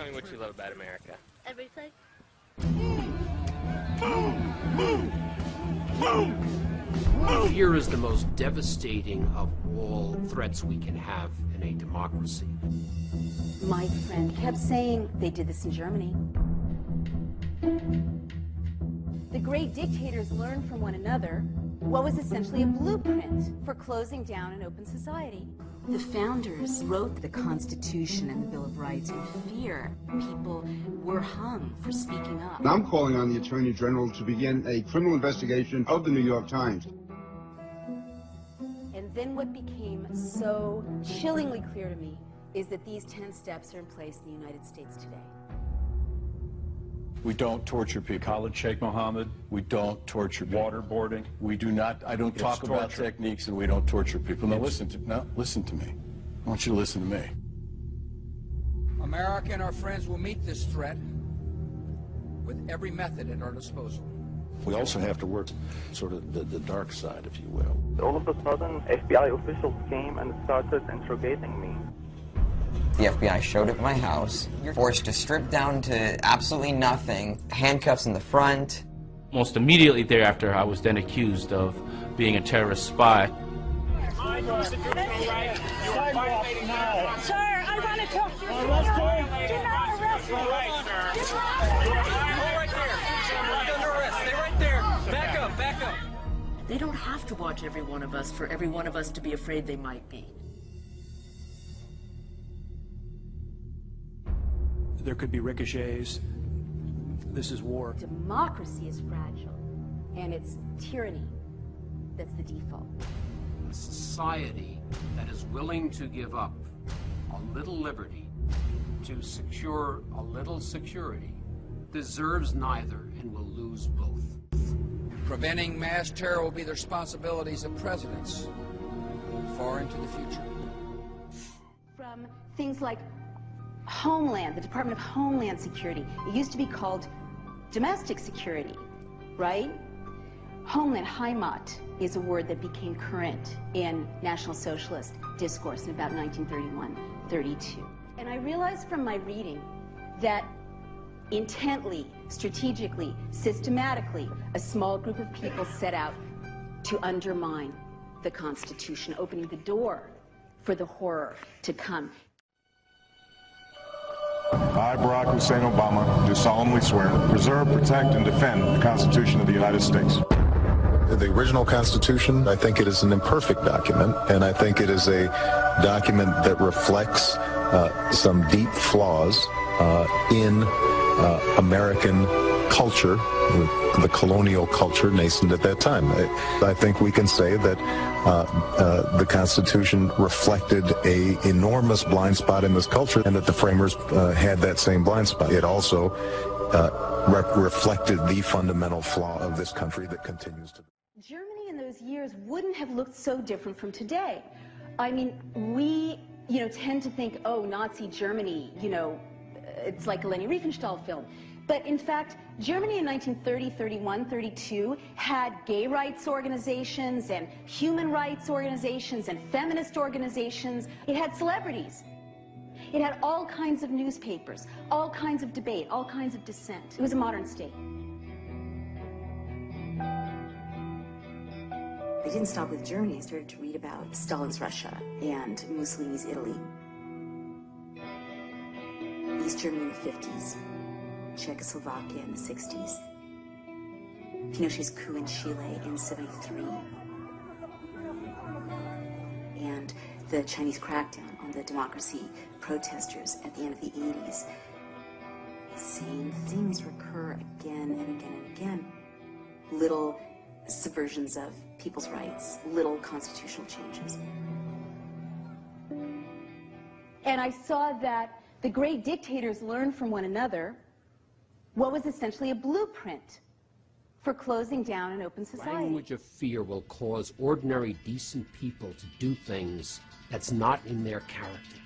Tell me what you love about America. Everything. Fear is the most devastating of all threats we can have in a democracy. My friend kept saying they did this in Germany. The great dictators learned from one another what was essentially a blueprint for closing down an open society. The founders wrote the Constitution and the Bill of Rights in fear. People were hung for speaking up. I'm calling on the Attorney General to begin a criminal investigation of the New York Times. And then what became so chillingly clear to me is that these 10 steps are in place in the United States today. We don't torture people. Khalid Sheikh Mohammed, we don't torture people. Waterboarding, we do not. I don't talk about techniques, and we don't torture people. Now listen to me. I want you to listen to me. America and our friends will meet this threat with every method at our disposal. We also have to work sort of the dark side, if you will. All of a sudden, FBI officials came and started interrogating me. The FBI showed up at my house. You're forced to strip down to absolutely nothing, handcuffs in the front. Almost immediately thereafter, I was then accused of being a terrorist spy. Sir, I want to talk to you. Do not arrest me. Right there. You're under arrest. Stay right there. Back up, back up. They don't have to watch every one of us for every one of us to be afraid they might be. There could be ricochets. This is war. Democracy is fragile, and it's tyranny that's the default. A society that is willing to give up a little liberty to secure a little security deserves neither and will lose both. Preventing mass terror will be the responsibilities of presidents far into the future. From things like Homeland, the Department of Homeland Security. It used to be called domestic security, right? Homeland, Heimat, is a word that became current in National Socialist discourse in about 1931-32. And I realized from my reading that intently, strategically, systematically, a small group of people set out to undermine the Constitution, opening the door for the horror to come. I, Barack Hussein Obama, do solemnly swear to preserve, protect, and defend the Constitution of the United States. The original Constitution, I think it is an imperfect document, and I think it is a document that reflects some deep flaws in American culture, the colonial culture nascent at that time. I think we can say that the Constitution reflected an enormous blind spot in this culture, and that the framers had that same blind spot. It also reflected the fundamental flaw of this country that continues to. Germany in those years wouldn't have looked so different from today. I mean, we, tend to think, oh, Nazi Germany, it's like a Leni Riefenstahl film. But in fact, Germany in 1930, 31, 32 had gay rights organizations and human rights organizations and feminist organizations. It had celebrities. It had all kinds of newspapers, all kinds of debate, all kinds of dissent. It was a modern state. I didn't stop with Germany. I started to read about Stalin's Russia and Mussolini's Italy. East Germany in the 50s. Czechoslovakia in the 60s. Pinochet's coup in Chile in 73. And the Chinese crackdown on the democracy protesters at the end of the 80s. The same things recur again and again and again. Little subversions of people's rights, little constitutional changes. And I saw that the great dictators learned from one another what was essentially a blueprint for closing down an open society. Language of fear will cause ordinary, decent people to do things that's not in their character.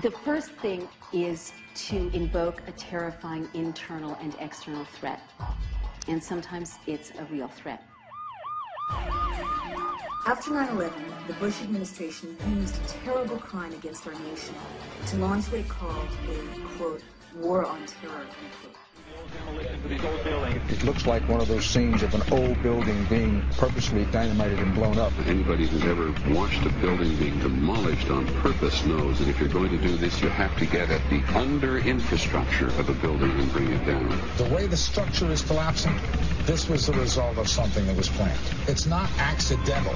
The first thing is to invoke a terrifying internal and external threat. And sometimes it's a real threat. After 9/11, the Bush administration used a terrible crime against our nation to launch what it called a, quote, war on terror, unquote. It looks like one of those scenes of an old building being purposely dynamited and blown up. Anybody who's ever watched a building being demolished on purpose knows that if you're going to do this, you have to get at the under-infrastructure of a building and bring it down. The way the structure is collapsing, this was the result of something that was planned. It's not accidental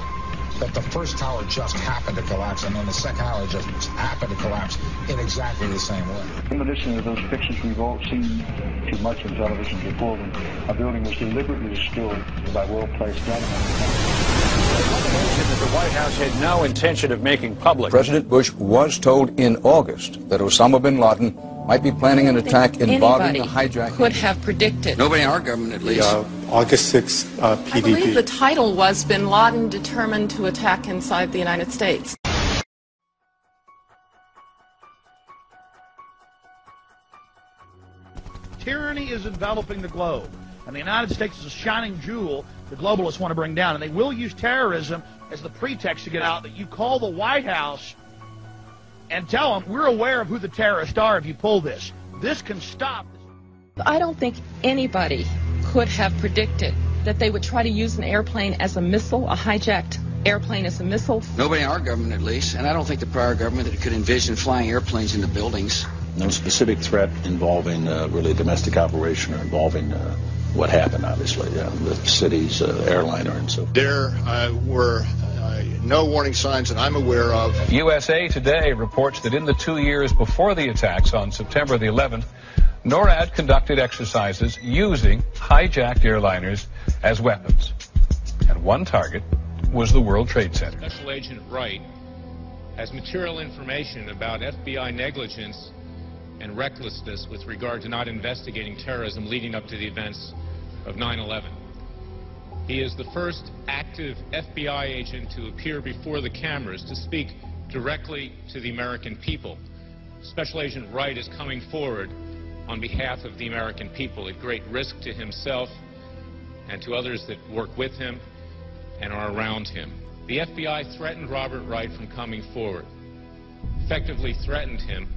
that the first tower just happened to collapse and then the second tower just happened to collapse in exactly the same way. In addition to those pictures we've all seen too much on television before, when a building was deliberately destroyed by well-placed gunmen. That the White House had no intention of making public. President Bush was told in August that Osama bin Laden might be planning an attack involving the hijack. Could have predicted. Nobody in our government, at least. August 6th, PDP. I believe the title was Bin Laden Determined to Attack Inside the United States. Tyranny is enveloping the globe, and the United States is a shining jewel the globalists want to bring down, and they will use terrorism as the pretext to get out that you call the White House and tell them, we're aware of who the terrorists are if you pull this. This can stop. I don't think anybody could have predicted that they would try to use an airplane as a missile, a hijacked airplane as a missile. Nobody in our government, at least, and I don't think the prior government that could envision flying airplanes into buildings. No specific threat involving really domestic operation or involving what happened, obviously, the city's airliner and so forth. There were no warning signs that I'm aware of. USA Today reports that in the 2 years before the attacks on September the 11th, NORAD conducted exercises using hijacked airliners as weapons. And one target was the World Trade Center. Special Agent Wright has material information about FBI negligence and recklessness with regard to not investigating terrorism leading up to the events of 9/11. He is the first active FBI agent to appear before the cameras to speak directly to the American people. Special Agent Wright is coming forward on behalf of the American people at great risk to himself and to others that work with him and are around him. The FBI threatened Robert Wright from coming forward, effectively threatened him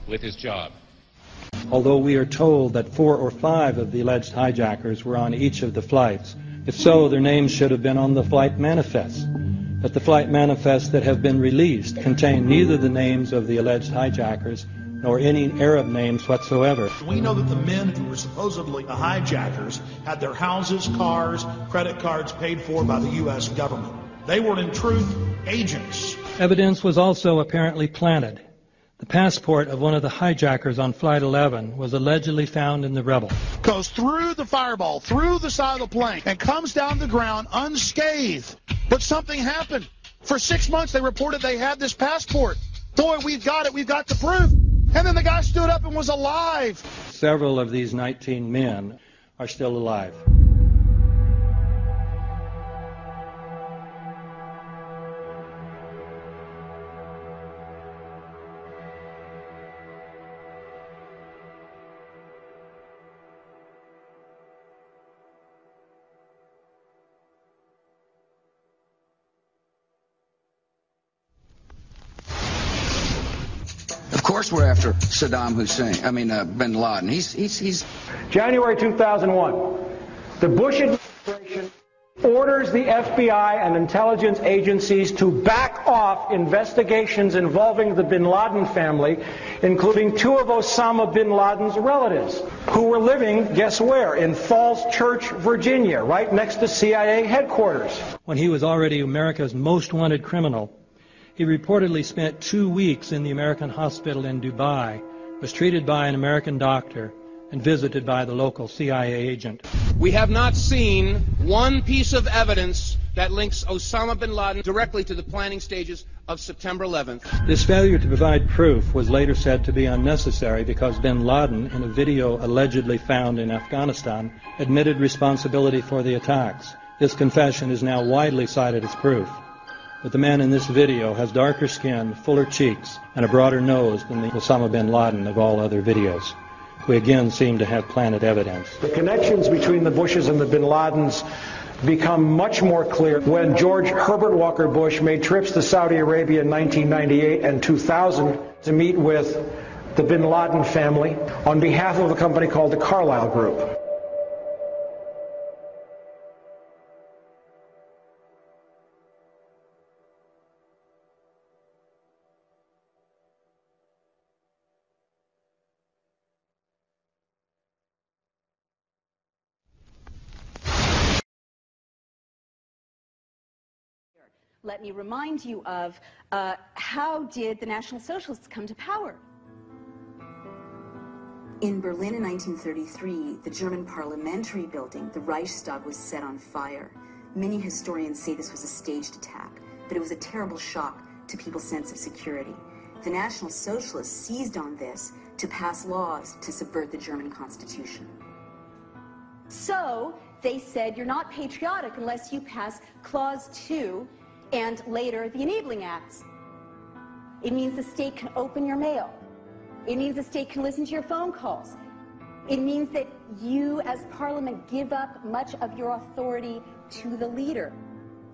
with his job. Although we are told that 4 or 5 of the alleged hijackers were on each of the flights, if so, their names should have been on the flight manifests. But the flight manifests that have been released contain neither the names of the alleged hijackers nor any Arab names whatsoever. We know that the men who were supposedly the hijackers had their houses, cars, credit cards paid for by the U.S. government. They were, in truth, agents. Evidence was also apparently planted. The passport of one of the hijackers on Flight 11 was allegedly found in the Rebel. Goes through the fireball, through the side of the plane, and comes down the ground unscathed. But something happened. For 6 months, they reported they had this passport. Boy, we've got it. We've got the proof. And then the guy stood up and was alive. Several of these 19 men are still alive. Of course we're after Saddam Hussein, bin Laden. He's... January 2001, the Bush administration orders the FBI and intelligence agencies to back off investigations involving the bin Laden family, including 2 of Osama bin Laden's relatives, who were living, guess where, in Falls Church, Virginia, right next to CIA headquarters. When he was already America's most wanted criminal, he reportedly spent 2 weeks in the American hospital in Dubai, was treated by an American doctor, and visited by the local CIA agent. We have not seen one piece of evidence that links Osama bin Laden directly to the planning stages of September 11th. This failure to provide proof was later said to be unnecessary because bin Laden, in a video allegedly found in Afghanistan, admitted responsibility for the attacks. This confession is now widely cited as proof. But the man in this video has darker skin, fuller cheeks, and a broader nose than the Osama bin Laden of all other videos. We again seem to have planted evidence. The connections between the Bushes and the bin Ladens become much more clear when George Herbert Walker Bush made trips to Saudi Arabia in 1998 and 2000 to meet with the bin Laden family on behalf of a company called the Carlyle Group. Let me remind you of how did the National Socialists come to power? In Berlin in 1933, the German parliamentary building, the Reichstag, was set on fire. Many historians say this was a staged attack, but it was a terrible shock to people's sense of security. The National Socialists seized on this to pass laws to subvert the German Constitution. So they said you're not patriotic unless you pass Clause 2 and later the Enabling Acts. It means the state can open your mail. It means the state can listen to your phone calls. It means that you as Parliament give up much of your authority to the leader.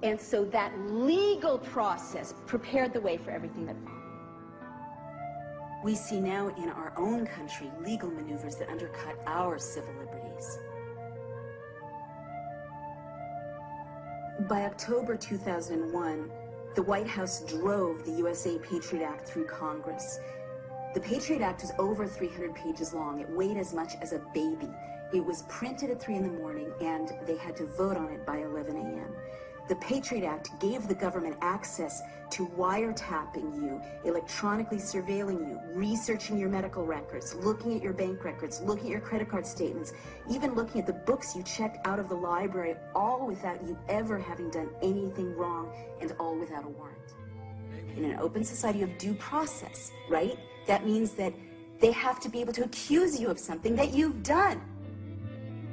And so that legal process prepared the way for everything that followed. We see now in our own country legal maneuvers that undercut our civil liberties. By October 2001, the White House drove the USA Patriot Act through Congress. The Patriot Act is over 300 pages long. It weighed as much as a baby. It was printed at 3 in the morning, and they had to vote on it by 11 a.m. The Patriot Act gave the government access to wiretapping you, electronically surveilling you, researching your medical records, looking at your bank records, looking at your credit card statements, even looking at the books you checked out of the library, all without you ever having done anything wrong, and all without a warrant. In an open society of due process, right? That means that they have to be able to accuse you of something that you've done.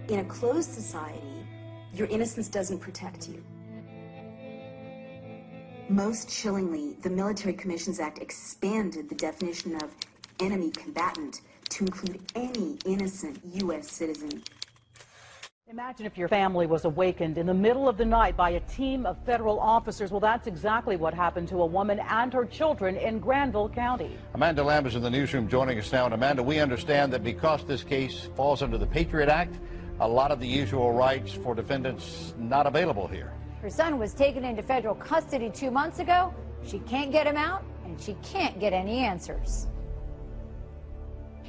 In a closed society, your innocence doesn't protect you. Most chillingly, the Military Commissions Act expanded the definition of enemy combatant to include any innocent U.S. citizen. Imagine if your family was awakened in the middle of the night by a team of federal officers. Well, that's exactly what happened to a woman and her children in Granville County. Amanda Lamb is in the newsroom joining us now. And Amanda, we understand that because this case falls under the Patriot Act, a lot of the usual rights for defendants not available here. Her son was taken into federal custody 2 months ago. She can't get him out, and she can't get any answers.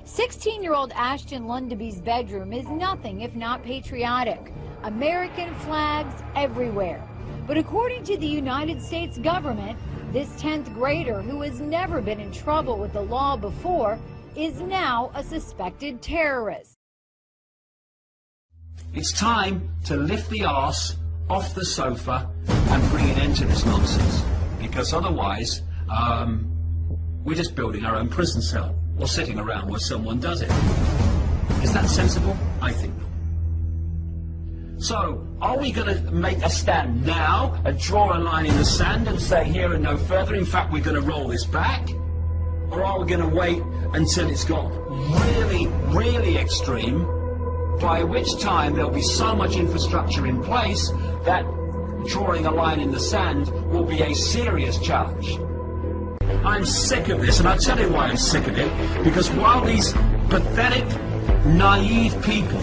16-year-old Ashton Lundeby's bedroom is nothing if not patriotic. American flags everywhere. But according to the United States government, this 10th grader, who has never been in trouble with the law before, is now a suspected terrorist. It's time to lift the arse off the sofa and bring an end to this nonsense, because otherwise we're just building our own prison cell or sitting around while someone does it. Is that sensible? I think not. So, are we going to make a stand now and draw a line in the sand and say here and no further? In fact, we're going to roll this back? Or are we going to wait until it's got really, really extreme, by which time there'll be so much infrastructure in place that drawing a line in the sand will be a serious challenge? I'm sick of this, and I'll tell you why I'm sick of it. Because while these pathetic, naive people,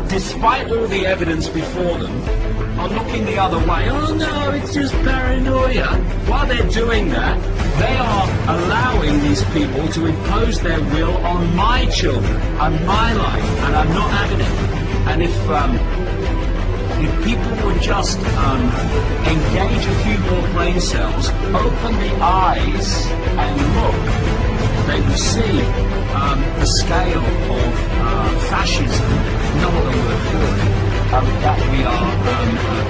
despite all the evidence before them, are looking the other way, oh no, it's just paranoia. While they're doing that, they are allowing these people to impose their will on my children, on my life, and I'm not having it. And if people would just engage a few more brain cells, open the eyes and look, they will see the scale of fascism, no other word for it, that we are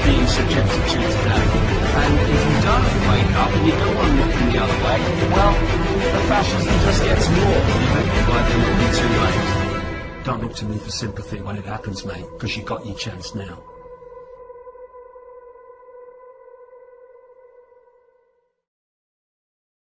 being subjected to today. And if you don't wake up and you don't want to look in the other way, well, the fascism just gets more, by then it'll be too late. Don't look to me for sympathy when it happens, mate, because you got your chance now.